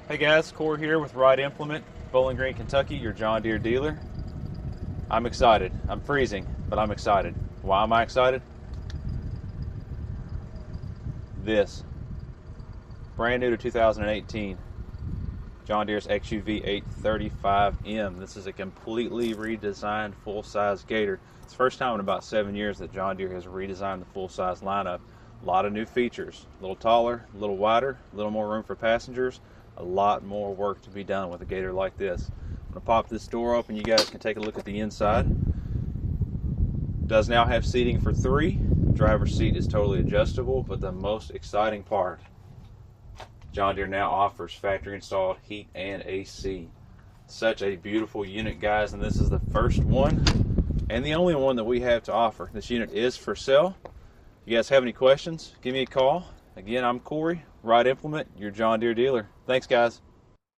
Hey guys, Corey here with Ride Implement, Bowling Green, Kentucky, your John Deere dealer. I'm excited. I'm freezing, but I'm excited. Why am I excited? This, brand new to 2018, John Deere's XUV835M. This is a completely redesigned full-size Gator. It's the first time in about 7 years that John Deere has redesigned the full-size lineup. A lot of new features, a little taller, a little wider, a little more room for passengers. A lot more work to be done with a Gator like this. I'm going to pop this door open. You guys can take a look at the inside. Does now have seating for 3. The driver's seat is totally adjustable, but the most exciting part, John Deere now offers factory installed heat and AC. Such a beautiful unit, guys, and this is the first one and the only one that we have to offer. This unit is for sale. If you guys have any questions, give me a call. Again, I'm Corey, Ride Implement, your John Deere dealer. Thanks, guys.